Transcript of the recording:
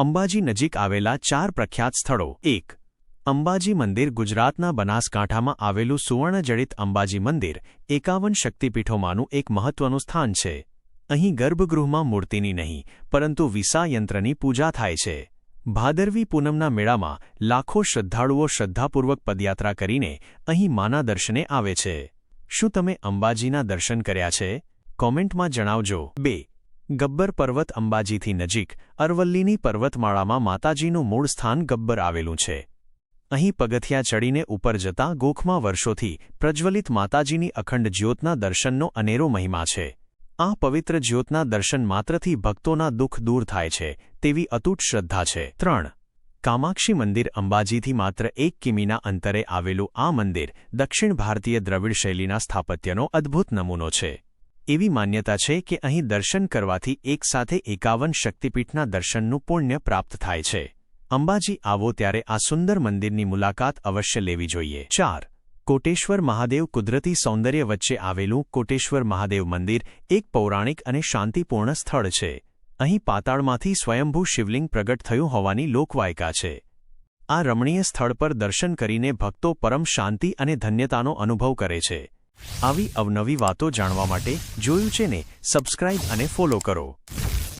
અંબાજી નજીક આવેલા 4 પ્રખ્યાત સ્થળો 1. અંબાજી મંદિર ગુજરાતના બનાસકાંઠામાં આવેલું સુવર્ણજડિત અંબાજી મંદિર 51 શક્તિપીઠોમાંનું એક મહત્વનું સ્થાન છે. અહીં ગર્ભગૃહમાં મૂર્તિની નહીં પરંતુ વિસા યંત્રની પૂજા થાય છે. ભાદરવી પૂનમના મેળામાં લાખો શ્રદ્ધાળુઓ શ્રદ્ધાપૂર્વક પદયાત્રા કરીને અહીં માના દર્શને આવે છે. શું તમે અંબાજીના દર્શન કર્યા છે? કોમેન્ટમાં જણાવજો. 2. ગબ્બર પર્વત અંબાજીથી નજીક અરવલ્લીની પર્વતમાળામાં માતાજીનું મૂળ સ્થાન ગબ્બર આવેલું છે. અહીં પગથિયાં ચડીને ઉપર જતાં ગોખમાં વર્ષોથી પ્રજ્વલિત માતાજીની અખંડ જ્યોતના દર્શનનો અનેરો મહિમા છે. આ પવિત્ર જ્યોતના દર્શન માત્રથી ભક્તોના દુઃખ દૂર થાય છે તેવી અતૂટ શ્રદ્ધા છે. 3. કામાક્ષી મંદિર અંબાજીથી માત્ર 1 કિમીના અંતરે આવેલું આ મંદિર દક્ષિણ ભારતીય દ્રવિડ શૈલીના સ્થાપત્યનો અદ્ભુત નમૂનો છે. એવી માન્યતા છે કે અહીં દર્શન કરવાથી એકસાથે 51 શક્તિપીઠના દર્શનનું પુણ્ય પ્રાપ્ત થાય છે. અંબાજી આવો ત્યારે આ સુંદર મંદિરની મુલાકાત અવશ્ય લેવી જોઈએ. 4. કોટેશ્વર મહાદેવ કુદરતી સૌંદર્ય વચ્ચે આવેલું કોટેશ્વર મહાદેવ મંદિર એક પૌરાણિક અને શાંતિપૂર્ણ સ્થળ છે. અહીં પાતાળમાંથી સ્વયંભૂ શિવલિંગ પ્રગટ થયું હોવાની લોકવાયકા છે. આ રમણીય સ્થળ પર દર્શન કરીને ભક્તો પરમ શાંતિ અને ધન્યતાનો અનુભવ કરે છે. આવી અવનવી વાતો જાણવા માટે જોયું છે ને સબસ્ક્રાઇબ અને ફોલો કરો.